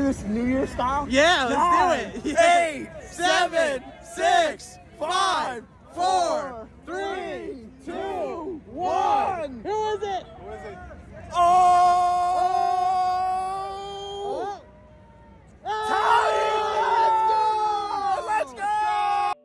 this New Year style? Yeah, let's do it. 8, 7, 6, 5, 4, 3, 2, 1. Who is it? Oh! Let's go!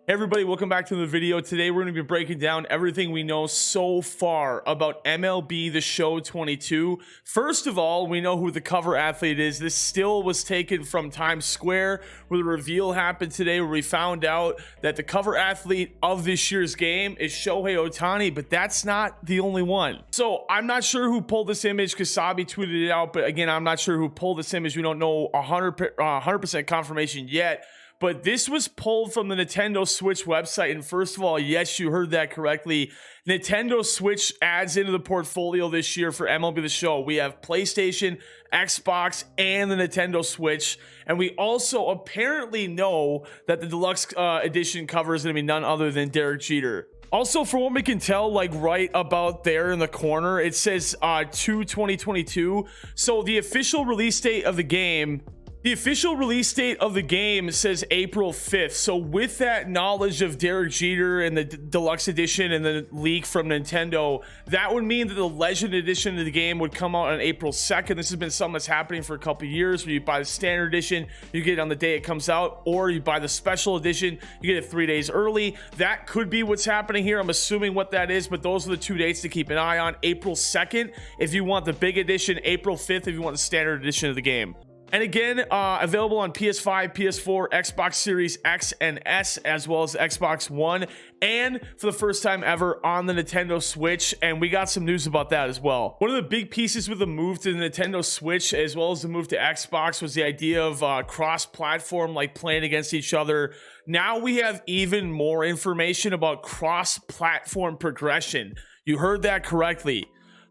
Hey everybody, welcome back to the video. Today we're going to be breaking down everything we know so far about MLB The Show 22. First of all, we know who the cover athlete is. This still was taken from Times Square, where the reveal happened today, where we found out that the cover athlete of this year's game is Shohei Ohtani, but that's not the only one. So I'm not sure who pulled this image. Kasabi tweeted it out, but again, I'm not sure who pulled this image. We don't know 100% confirmation yet. But this was pulled from the Nintendo Switch website. And first of all, yes, you heard that correctly. Nintendo Switch adds into the portfolio this year for MLB The Show. We have PlayStation, Xbox, and the Nintendo Switch. And we also apparently know that the deluxe edition cover is going to be none other than Derek Jeter. Also, from what we can tell, like right about there in the corner, it says 2/2022. So the official release date of the game... The official release date of the game says April 5th. So with that knowledge of Derek Jeter and the deluxe edition and the leak from Nintendo, that would mean that the Legend edition of the game would come out on April 2nd. This has been something that's happening for a couple of years, where you buy the standard edition, you get it on the day it comes out, or you buy the special edition, you get it 3 days early. That could be what's happening here. I'm assuming what that is, but those are the two dates to keep an eye on. April 2nd if you want the big edition, April 5th if you want the standard edition of the game. And again, available on PS5, PS4, Xbox Series X and S, as well as Xbox One, and for the first time ever on the Nintendo Switch. And we got some news about that as well. One of the big pieces with the move to the Nintendo Switch, as well as the move to Xbox, was the idea of cross-platform, like playing against each other. Now we have even more information about cross-platform progression. You heard that correctly.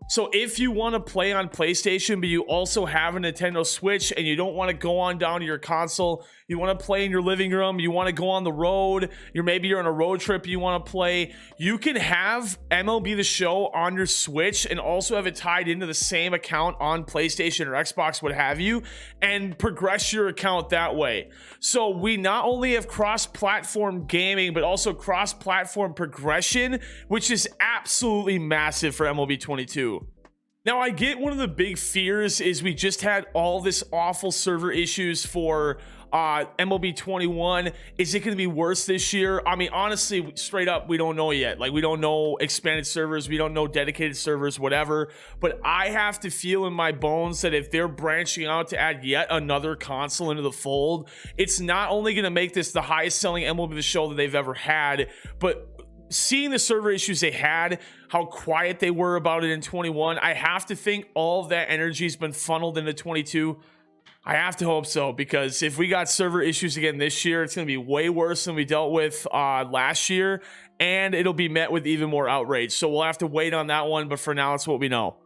So if you want to play on PlayStation, but you also have a Nintendo Switch and you don't want to go on down to your console, you want to play in your living room, you want to go on the road, maybe you're on a road trip, you want to play, you can have MLB The Show on your Switch and also have it tied into the same account on PlayStation or Xbox, what have you, and progress your account that way. So we not only have cross-platform gaming, but also cross-platform progression, which is absolutely massive for MLB 22. Now, I get one of the big fears is we just had all this awful server issues for MLB 21. Is it going to be worse this year? I mean, honestly, straight up, we don't know yet. Like, we don't know expanded servers. We don't know dedicated servers, whatever. But I have to feel in my bones that if they're branching out to add yet another console into the fold, it's not only going to make this the highest selling MLB The Show that they've ever had, but seeing the server issues they had, how quiet they were about it in 21, I have to think all of that energy has been funneled into 22. I have to hope so, because if we got server issues again this year, it's going to be way worse than we dealt with last year, and it'll be met with even more outrage. So we'll have to wait on that one, but for now, it's what we know.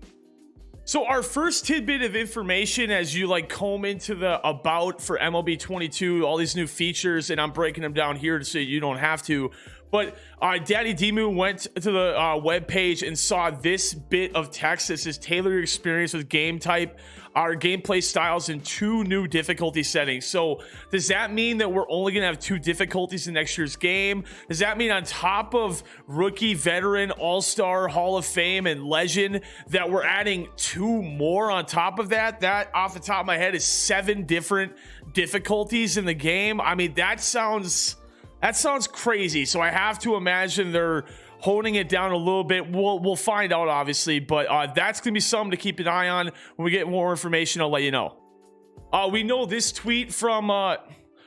So our first tidbit of information as you like comb into the about for MLB 22, all these new features, and I'm breaking them down here so you don't have to. But Daddy Demu went to the web page and saw this bit of text that says tailor your experience with game type, our gameplay styles, and 2 new difficulty settings. So does that mean that we're only gonna have 2 difficulties in next year's game? Does that mean on top of rookie, veteran, all-star, Hall of Fame, and legend that we're adding 2 more on top of that? That off the top of my head is 7 different difficulties in the game. I mean, that sounds crazy. So I have to imagine they're holding it down a little bit. We'll find out, obviously, but that's gonna be something to keep an eye on. When we get more information, I'll let you know. We know this tweet from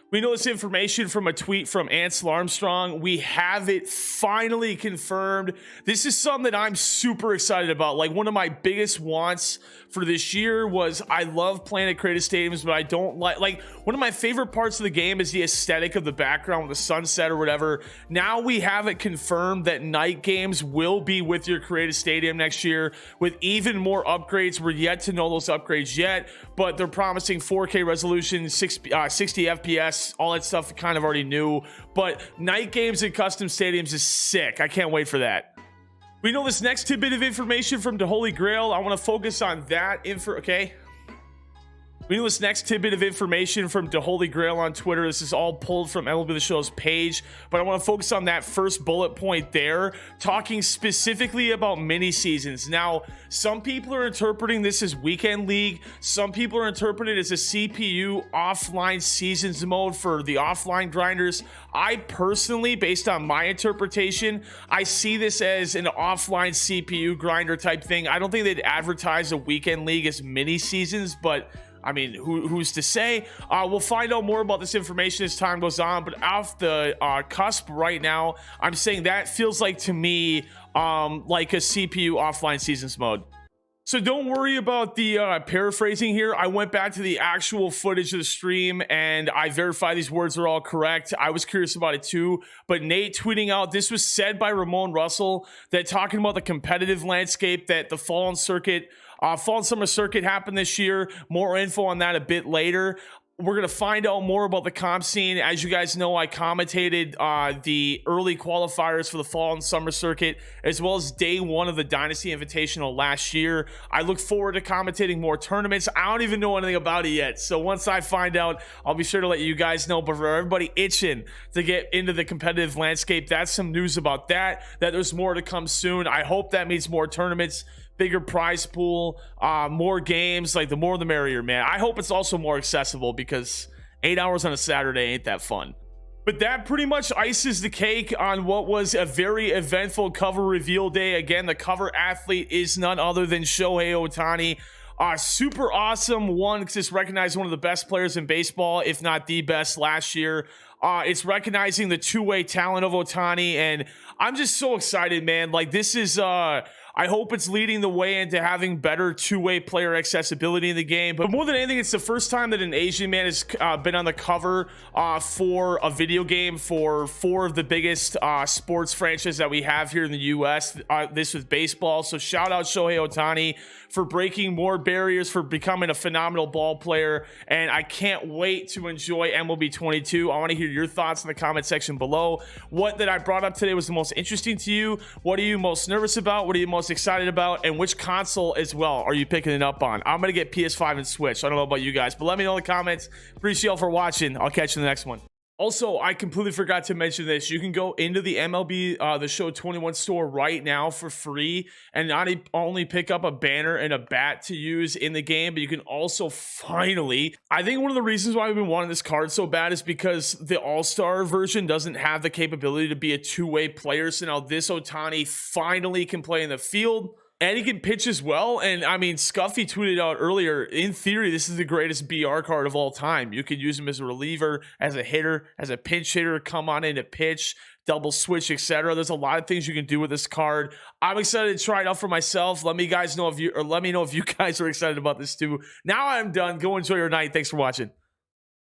we know this information from a tweet from Ansel Armstrong. We have it finally confirmed. This is something that I'm super excited about. Like, one of my biggest wants for this year was, I love playing at creative stadiums, but I don't like one of my favorite parts of the game is the aesthetic of the background with the sunset or whatever. Now we have it confirmed that night games will be with your creative stadium next year with even more upgrades. We're yet to know those upgrades yet, but they're promising 4K resolution, 60 FPS, all that stuff kind of already knew, but night games in custom stadiums is sick. I can't wait for that. We know this next tidbit of information from the Holy Grail. I want to focus on that info. Okay. We know this next tidbit of information from The Holy Grail on Twitter. This is all pulled from MLB The Show's page, but I want to focus on that first bullet point there, talking specifically about mini seasons. Now, some people are interpreting this as weekend league. Some people are interpreting it as a CPU offline seasons mode for the offline grinders. I personally, based on my interpretation, I see this as an offline CPU grinder type thing. I don't think they'd advertise a weekend league as mini seasons, but I mean, who's to say? We'll find out more about this information as time goes on, but off the cusp right now, I'm saying that feels like to me like a CPU offline seasons mode. So don't worry about the paraphrasing here. I went back to the actual footage of the stream and I verified these words are all correct. I was curious about it too, but Nate tweeting out, this was said by Ramon Russell, that talking about the competitive landscape, that the fall and summer circuit happened this year. More info on that a bit later. We're going to find out more about the comp scene. As you guys know, I commentated the early qualifiers for the fall and summer circuit, as well as day one of the Dynasty Invitational last year. I look forward to commentating more tournaments. I don't even know anything about it yet. So once I find out, I'll be sure to let you guys know. But for everybody itching to get into the competitive landscape, that's some news about that there's more to come soon. I hope that means more tournaments, bigger prize pool, more games. Like, the more the merrier, man. I hope it's also more accessible, because 8 hours on a Saturday ain't that fun. But that pretty much ices the cake on what was a very eventful cover reveal day. Again, the cover athlete is none other than Shohei Ohtani. Super awesome one, because it's recognized one of the best players in baseball, if not the best, last year. It's recognizing the two-way talent of Ohtani, and I'm just so excited, man. Like, this is I hope it's leading the way into having better two-way player accessibility in the game. But more than anything, it's the first time that an Asian man has been on the cover for a video game for 4 of the biggest sports franchises that we have here in the US, this with baseball. So shout out Shohei Ohtani for breaking more barriers, for becoming a phenomenal ball player. And I can't wait to enjoy MLB 22. I want to hear your thoughts in the comment section below. What that I brought up today was the most interesting to you? What are you most nervous about? What are you most excited about? And which console as well are you picking it up on? I'm gonna get PS5 and Switch. I don't know about you guys, but let me know in the comments. Appreciate y'all for watching. I'll catch you in the next one. Also, I completely forgot to mention this. You can go into the MLB The Show 21 store right now for free, and not only pick up a banner and a bat to use in the game, but you can also finally, I think one of the reasons why we've been wanting this card so bad is because the All-Star version doesn't have the capability to be a two-way player. So now this Ohtani finally can play in the field, and he can pitch as well. And I mean, Scuffy tweeted out earlier, in theory, this is the greatest BR card of all time. You could use him as a reliever, as a hitter, as a pinch hitter, come on in to pitch, double switch, etc. There's a lot of things you can do with this card. I'm excited to try it out for myself. Let me know if you guys are excited about this too. Now I'm done. Go enjoy your night. Thanks for watching.